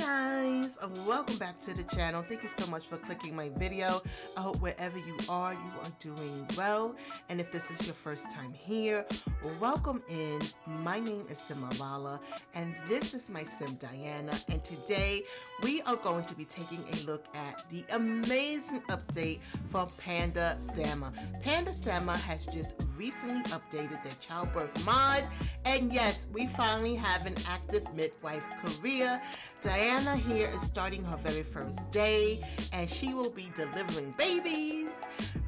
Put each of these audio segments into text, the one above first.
guys, welcome back to the channel. Thank you so much for clicking my video. I hope wherever you are doing well. And if this is your first time here, welcome in. My name is Simeralla and this is my sim Diana, and today we are going to be taking a look at the amazing update for Pandasama. Pandasama has just recently updated their Childbirth Mod, and yes, we finally have an active midwife career. Diana here is starting her very first day, and she will be delivering babies,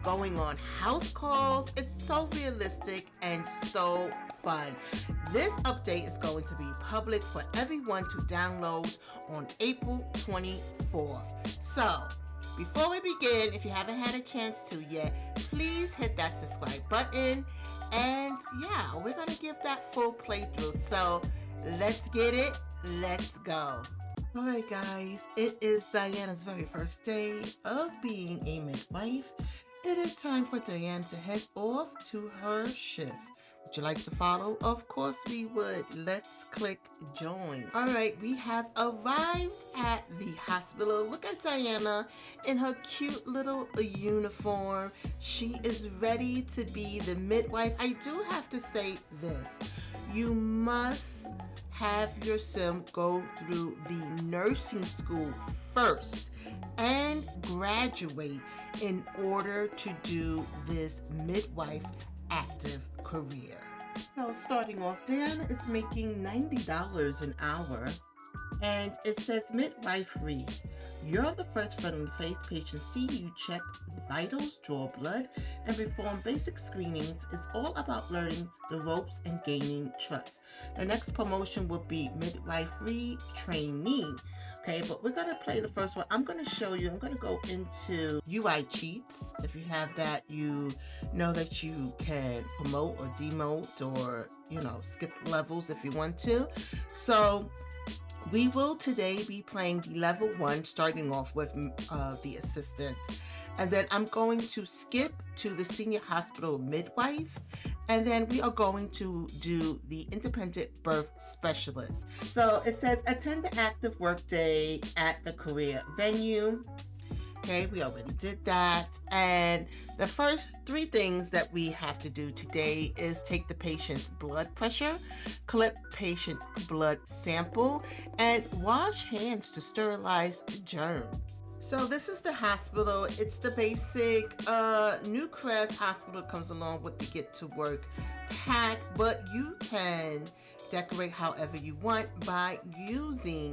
going on house calls. It's so realistic and so fun. This update is going to be public for everyone to download on April 24th. So, before we begin, if you haven't had a chance to yet, please hit that subscribe button. And yeah, we're going to give that full playthrough. So, let's get it. Let's go. Alright guys, it is Diana's very first day of being a midwife. It is time for Diana to head off to her shift. Would you like to follow? Of course we would. Let's click join. Alright, we have arrived at the hospital. Look at Diana in her cute little uniform. She is ready to be the midwife. I do have to say this. You must have your sim go through the nursing school first and graduate in order to do this midwife active career. So starting off, Diana is making $90 an hour, and it says midwifery. You're the first friendly-face patient see you check vitals, draw blood, and perform basic screenings. It's all about learning the ropes and gaining trust. The next promotion will be midwifery trainee. Okay, but we're going to play the first one. I'm going to show you. I'm going to go into UI cheats. If you have that, you know that you can promote or demote or, skip levels if you want to. So we will today be playing the level 1, starting off with the assistant. And then I'm going to skip to the senior hospital midwife. And then we are going to do the independent birth specialist. So it says attend the active workday at the career venue. Okay, we already did that. And the first 3 things that we have to do today is take the patient's blood pressure, collect patient blood sample, and wash hands to sterilize germs. So this is the hospital. It's the basic Newcrest hospital comes along with the get to work pack, but you can decorate however you want by using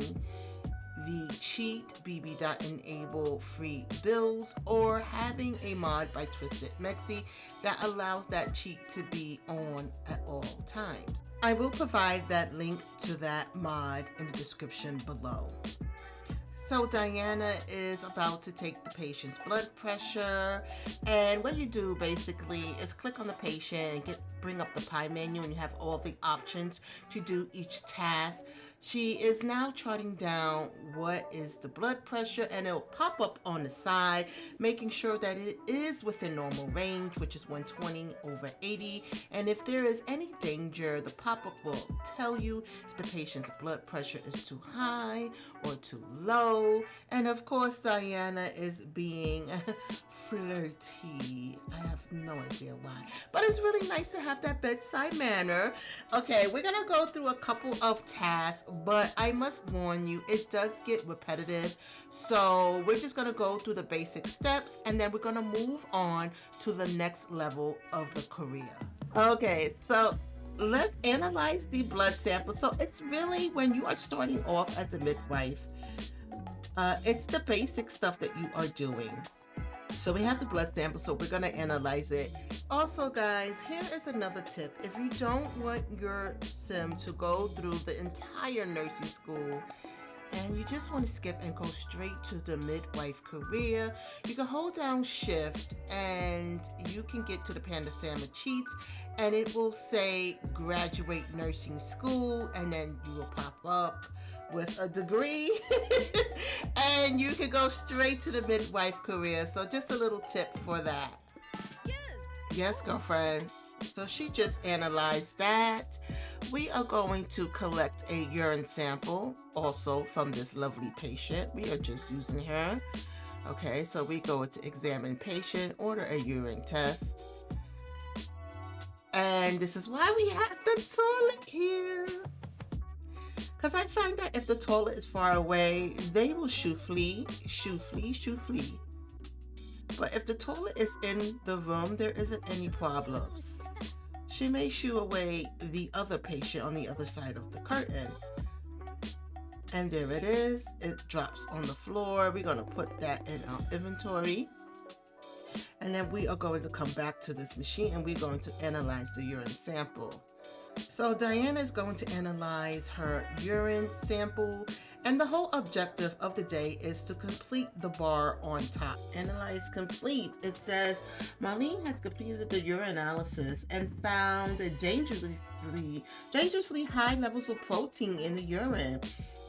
the cheat bb.enable free bills or having a mod by Twisted Mexi that allows that cheat to be on at all times. I will provide that link to that mod in the description below. So Diana is about to take the patient's blood pressure, and what you do basically is click on the patient and bring up the pie menu, and you have all the options to do each task. She is now charting down what is the blood pressure, and it'll pop up on the side, making sure that it is within normal range, which is 120/80. And if there is any danger, the pop-up will tell you if the patient's blood pressure is too high or too low. And of course, Diana is being flirty. I have no idea why, but it's really nice to have that bedside manner. Okay, we're gonna go through a couple of tasks, but I must warn you, it does get repetitive. So we're just gonna go through the basic steps, and then we're gonna move on to the next level of the career. Okay, so let's analyze the blood sample. So it's really, when you are starting off as a midwife, it's the basic stuff that you are doing. So we have the blood sample, so we're going to analyze it. Also guys, here is another tip. If you don't want your sim to go through the entire nursing school and you just want to skip and go straight to the midwife career, you can hold down shift and you can get to the Pandasama cheats, and it will say graduate nursing school, and then you will pop up with a degree and you can go straight to the midwife career. So just a little tip for that. Yes, girlfriend. So she just analyzed that. We are going to collect a urine sample also from this lovely patient. We are just using her. Okay, so we go to examine patient, order a urine test. And this is why we have the toilet here. Because I find that if the toilet is far away, they will shoo flee, shoo flee, shoo flee. But if the toilet is in the room, there isn't any problems. She may shoo away the other patient on the other side of the curtain. And there it is. It drops on the floor. We're going to put that in our inventory. And then we are going to come back to this machine and we're going to analyze the urine sample. So Diana is going to analyze her urine sample, and the whole objective of the day is to complete the bar on top. Analyze complete. It says Marlene has completed the urinalysis and found dangerously high levels of protein in the urine.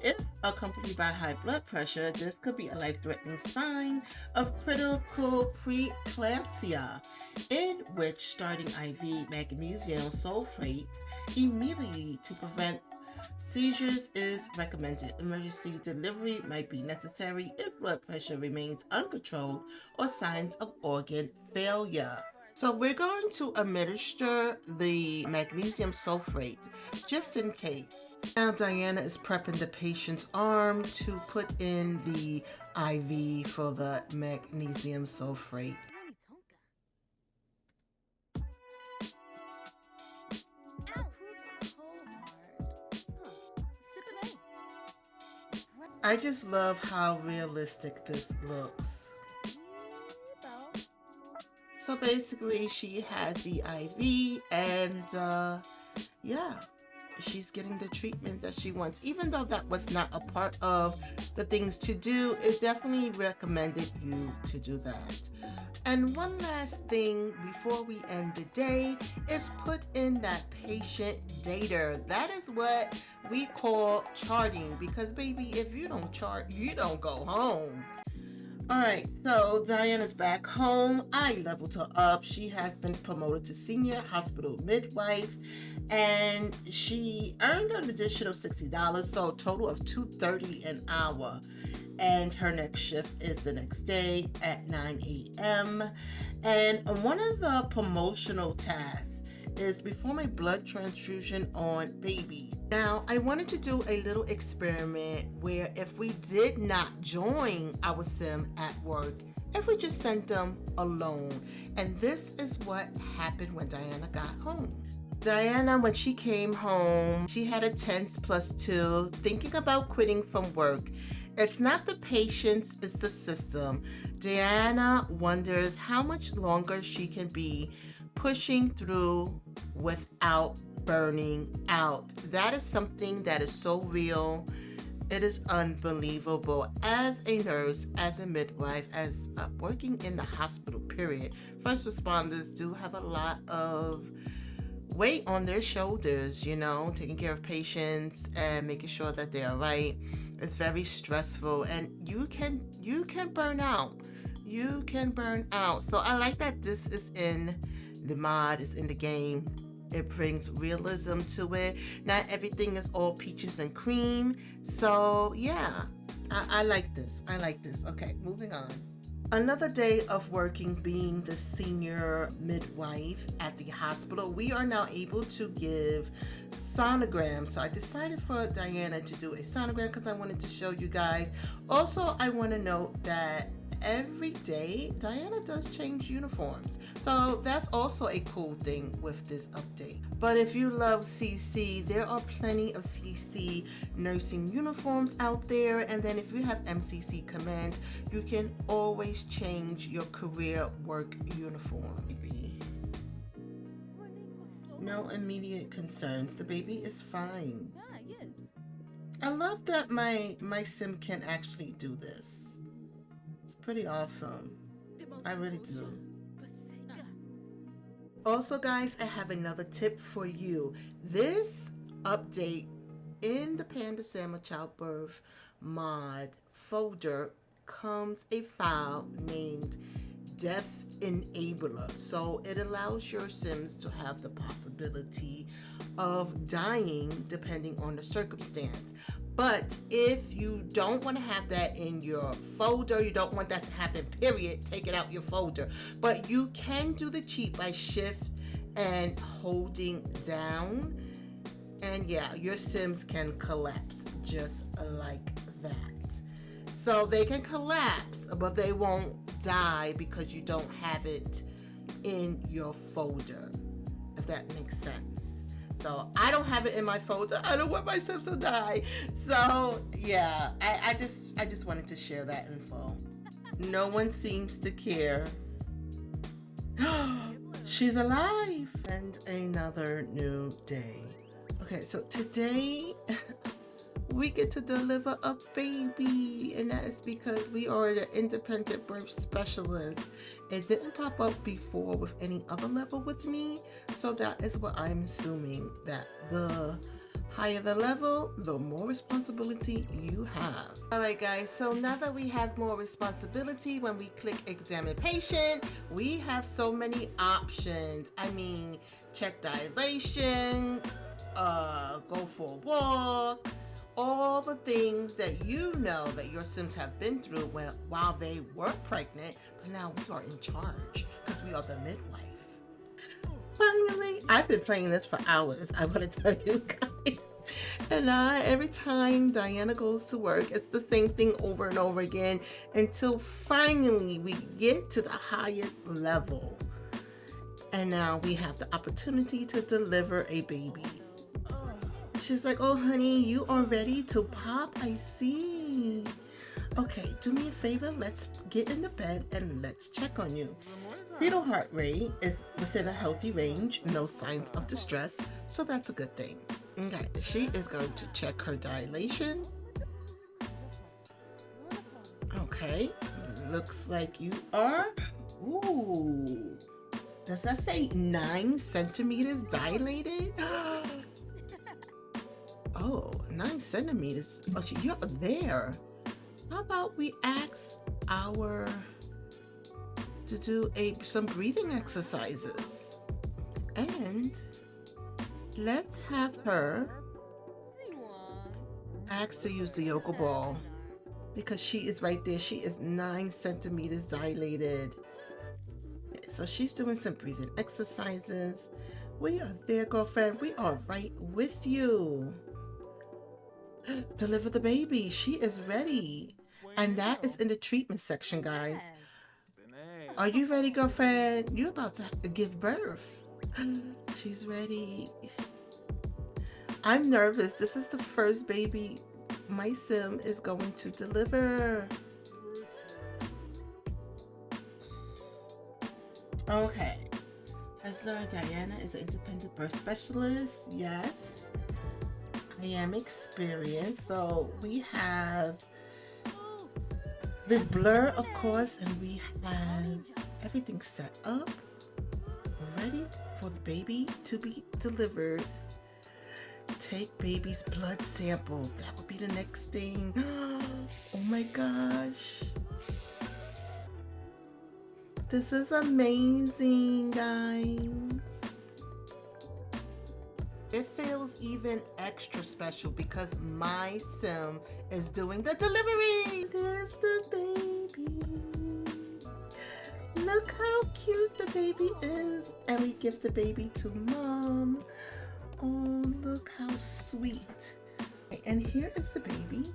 If accompanied by high blood pressure, this could be a life-threatening sign of critical preeclampsia, in which starting IV magnesium sulfate immediately to prevent seizures is recommended. Emergency delivery might be necessary if blood pressure remains uncontrolled or signs of organ failure. So we're going to administer the magnesium sulfate just in case. Now Diana is prepping the patient's arm to put in the IV for the magnesium sulfate. I just love how realistic this looks. So basically she has the IV and yeah, she's getting the treatment that she wants. Even though that was not a part of the things to do, it definitely recommended you to do that. And one last thing before we end the day is put in that patient data. That is what we call charting, because baby, if you don't chart, you don't go home. Alright, so Diana's back home. I leveled her up. She has been promoted to senior hospital midwife, and she earned an additional $60, so a total of $230 an hour. And her next shift is the next day at 9 a.m. And one of the promotional tasks is perform a blood transfusion on baby. Now, I wanted to do a little experiment where if we did not join our sim at work, if we just sent them alone. And this is what happened when Diana got home. Diana, when she came home, she had a tense +2, thinking about quitting from work. It's not the patients, it's the system. Diana wonders how much longer she can be pushing through without burning out. That is something that is so real. It is unbelievable. As a nurse, as a midwife, as working in the hospital, period, first responders do have a lot of weight on their shoulders, you know, taking care of patients and making sure that they are right. It's very stressful, and you can burn out. You can burn out. So I like that this is in the mod, is in the game. It brings realism to it. Not everything is all peaches and cream. So yeah, I like this. I like this. Okay, moving on. Another day of working being the senior midwife at the hospital, we are now able to give sonograms. So I decided for Diana to do a sonogram because I wanted to show you guys. Also, I want to note that every day Diana does change uniforms, so that's also a cool thing with this update. But if you love CC, there are plenty of CC nursing uniforms out there, and then if you have MCC command, you can always change your career work uniform. No immediate concerns. The baby is fine. I love that my sim can actually do this. Pretty awesome. I really do. Also guys, I have another tip for you. This update in the Pandasama Childbirth Mod folder comes a file named Death enabler. So it allows your Sims to have the possibility of dying depending on the circumstance. But if you don't want to have that in your folder, you don't want that to happen, period, take it out your folder. But you can do the cheat by shift and holding down. And yeah, your Sims can collapse just like that. So they can collapse, but they won't die because you don't have it in your folder, if that makes sense. So I don't have it in my folder. I don't want my Sims to die. So yeah, I just wanted to share that info. No one seems to care. She's alive. And another new day. Okay, so today we get to deliver a baby, and that is because we are the independent birth specialist. It didn't pop up before with any other level with me, so that is what I'm assuming, that the higher the level, the more responsibility you have. Alright guys, so now that we have more responsibility, when we click examine patient, we have so many options. I mean, check dilation, go for a walk, all the things that you know that your Sims have been through while they were pregnant, but now we are in charge because we are the midwife. Finally, I've been playing this for hours, I want to tell you guys. And every time Diana goes to work, it's the same thing over and over again until finally we get to the highest level. And now we have the opportunity to deliver a baby. She's like, oh honey, you are ready to pop? I see. Okay, do me a favor, let's get in the bed and let's check on you. Fetal heart rate is within a healthy range, no signs of distress, so that's a good thing. Okay, she is going to check her dilation. Okay, looks like you are, ooh, does that say 9 centimeters dilated? Oh, 9 centimeters. Oh, you're there. How about we ask to do some breathing exercises, and let's have her ask to use the yoga ball because she is right there. She is 9 centimeters dilated. Okay, so she's doing some breathing exercises. We are there, girlfriend. We are right with you. Deliver the baby. She is ready. And that is in the treatment section, guys. Are you ready, girlfriend? You're about to give birth. She's ready. I'm nervous. This is the first baby my Sim is going to deliver. Okay. Has learned Diana is an independent birth specialist. Yes. I am experienced. So we have the blur, of course, and we have everything set up, ready for the baby to be delivered. Take baby's blood sample. That would be the next thing. Oh my gosh. This is amazing, guys. It feels even extra special because my Sim is doing the delivery. There's the baby. Look how cute the baby is. And we give the baby to mom. Oh, look how sweet. And here is the baby.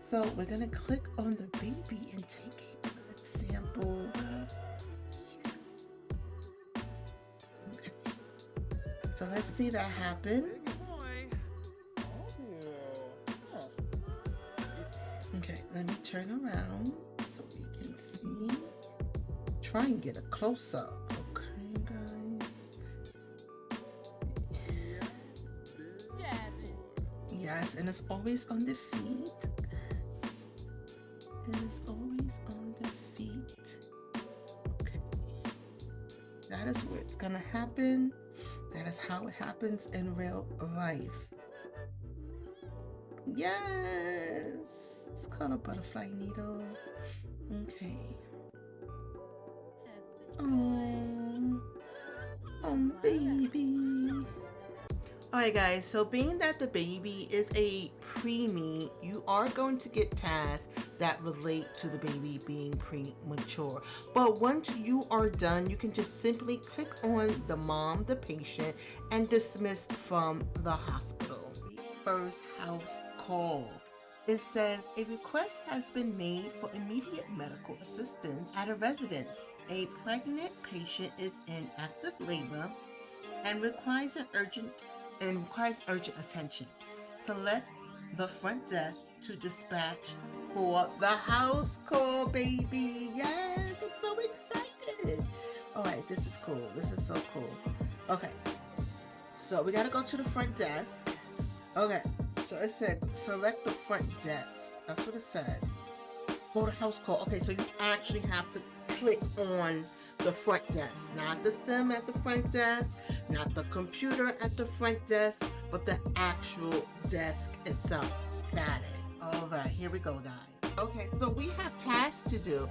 So we're going to click on the baby and take a blood sample. Okay. So let's see that happen. Okay, let me turn around so we can see. Try and get a close-up. Okay, guys. Yes, and it's always on the feet. It is always on the feet. Okay. That is where it's gonna happen. That is how it happens in real life. Yes! It's called a butterfly needle. Okay. Oh, baby. Alright guys, so being that the baby is a preemie, you are going to get tasks that relate to the baby being premature. But once you are done, you can just simply click on the mom, the patient, and dismiss from the hospital. First house call. It says a request has been made for immediate medical assistance at a residence. A pregnant patient is in active labor and requires urgent attention. Select the front desk to dispatch for the house call, baby. Yes, I'm so excited. All right, this is cool. This is so cool. Okay, so we gotta go to the front desk. Okay, so it said select the front desk. That's what it said. Go to house call. Okay, so you actually have to click on the front desk, not the sim at the front desk, not the computer at the front desk, but the actual desk itself. Got it. All right, here we go, guys. Okay, so we have tasks to do.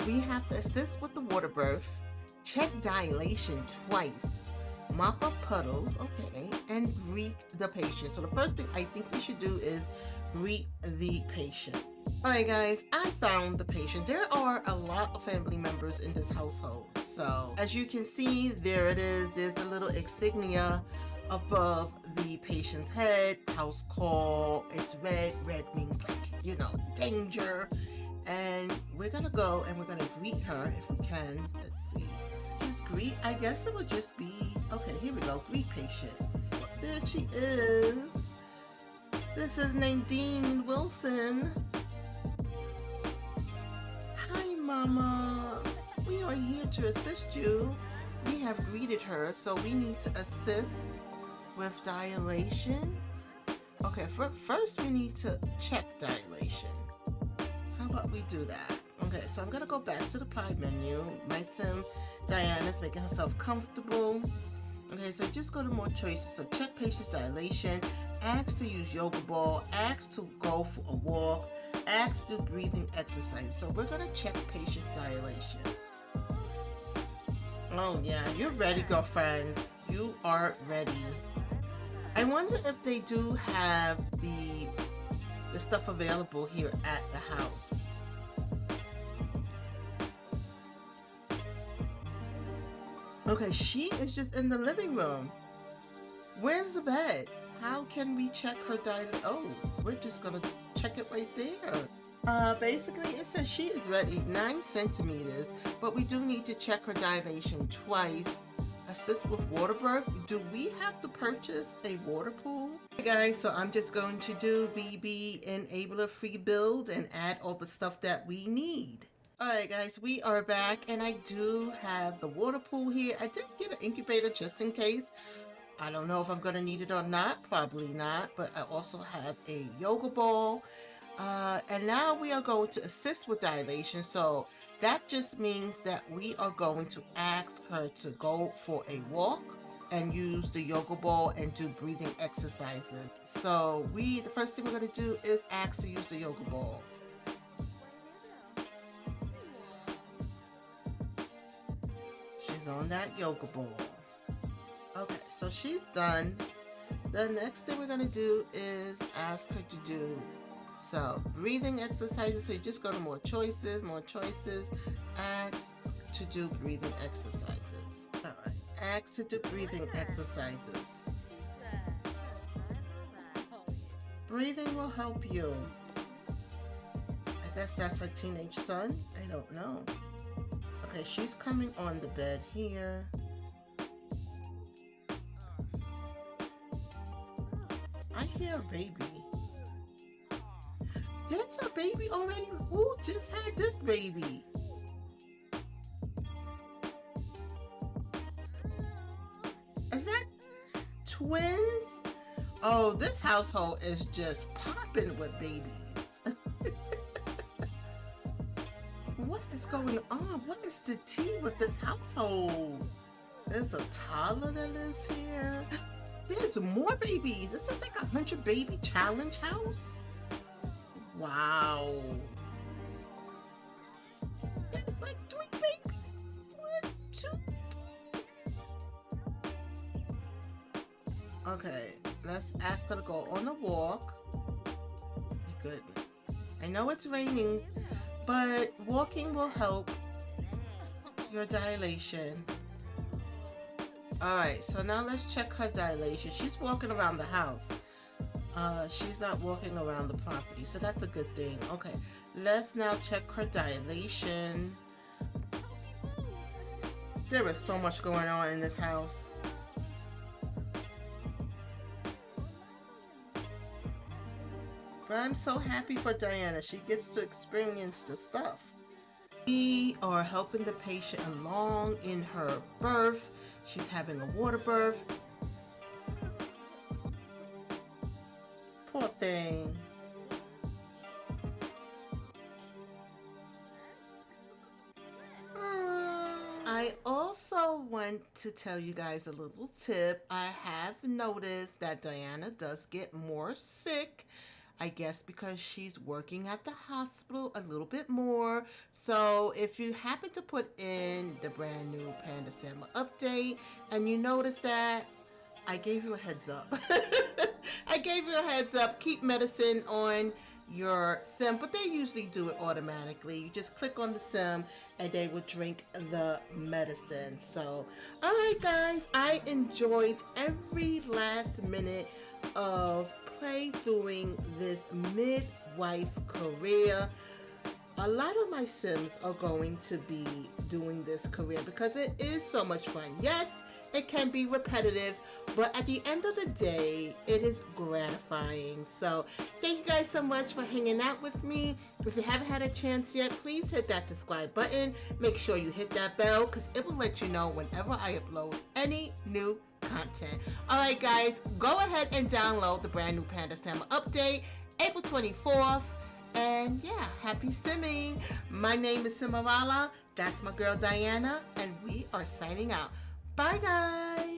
We have to assist with the water birth, check dilation twice, mop up puddles, okay, and greet the patient. So the first thing I think we should do is greet the patient. Alright guys, I found the patient. There are a lot of family members in this household. So as you can see, there it is. There's the little insignia above the patient's head. House call. It's red. Red means like, you know, danger. And we're gonna go and we're gonna greet her if we can. Let's see. Just greet. I guess it would just be, okay, here we go. Greet patient. There she is. This is Nadine Wilson. Hi, Mama. We are here to assist you. We have greeted her, so we need to assist with dilation. Okay, first we need to check dilation. How about we do that? Okay, so I'm gonna go back to the pie menu. My sim, Diana's making herself comfortable. Okay, so just go to more choices. So check patient's dilation, ask to use yoga ball, ask to go for a walk, ask to do breathing exercise. So we're gonna check patient dilation. Oh yeah, you're ready, girlfriend. You are ready. I wonder if they do have the stuff available here at the house. Okay, she is just in the living room. Where's the bed? How can we check her dilation? Oh, we're just gonna check it right there. Basically it says she is ready, 9 centimeters, but we do need to check her dilation twice. Assist with water birth. Do we have to purchase a water pool? Hey guys, so I'm just going to do BB Enabler free build and add all the stuff that we need. Alright guys, we are back and I do have the water pool here. I did get an incubator just in case. I don't know if I'm going to need it or not, probably not, but I also have a yoga ball. And now we are going to assist with dilation. So that just means that we are going to ask her to go for a walk and use the yoga ball and do breathing exercises. So the first thing we're going to do is ask to use the yoga ball. She's on that yoga ball. Okay, so she's done. The next thing we're going to do is ask her to do breathing exercises. So you just go to more choices, ask to do breathing exercises. All right, ask to do breathing exercises. Breathing will help you. I guess that's her teenage son. I don't know. Okay, she's coming on the bed here. I hear a baby. That's a baby already? Who just had this baby? Is that twins? Oh, this household is just popping with babies. What is going on? What is the tea with this household? There's a toddler that lives here. There's more babies. This is like 100 baby challenge house. Wow. There's like 3 babies. What? Okay, let's ask her to go on a walk. My goodness. I know it's raining, but walking will help your dilation. Alright, so now let's check her dilation. She's walking around the house. She's not walking around the property, so that's a good thing. Okay, let's now check her dilation. There is so much going on in this house. But I'm so happy for Diana. She gets to experience the stuff. We are helping the patient along in her birth. She's having a water birth. Poor thing. I also want to tell you guys a little tip. I have noticed that Diana does get more sick. I guess because she's working at the hospital a little bit more. So if you happen to put in the brand new Pandasama update and you notice that, I gave you a heads up. I gave you a heads up. Keep medicine on your sim, but they usually do it automatically. You just click on the sim and they will drink the medicine. So, all right, guys, I enjoyed every last minute of playthroughing this midwife career. A lot of my sims are going to be doing this career because it is so much fun. Yes, it can be repetitive, but at the end of the day, it is gratifying. So thank you guys so much for hanging out with me. If you haven't had a chance yet, please hit that subscribe button. Make sure you hit that bell because it will let you know whenever I upload any new content. Alright guys, go ahead and download the brand new Pandasama update, April 24th. And yeah, happy simming. My name is Simeralla. That's my girl Diana, and we are signing out. Bye guys.